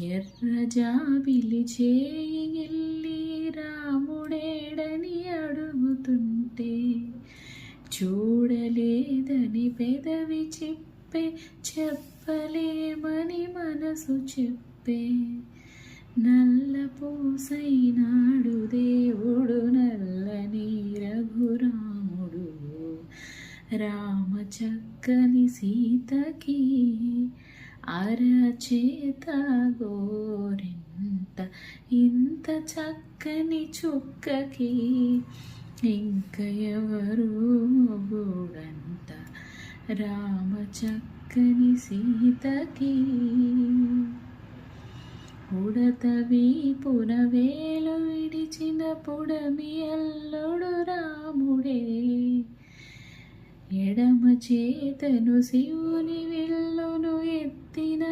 ఎర్ర జాబిలి చేయి గిల్లి రాముడేడని అడుగుతుంటే చూడలేదని పెదవి చెప్పే చెప్పలేమని మనసు చెప్పే నల్ల పూసైనాడు దేవుడు నల్లని రఘురాముడు రామ చక్కని సీతకి అరచేత గోరింట ఇంత చక్కని చుక్కకి ఇంక ఎవరు మొగుడంట రామ చక్కని సీతకి ఉడత వీపున వేలు విడిచిన పుడమి అల్లుడు రాముడే ఎడమ చేతను శివుని విల్లును ఎత్తిన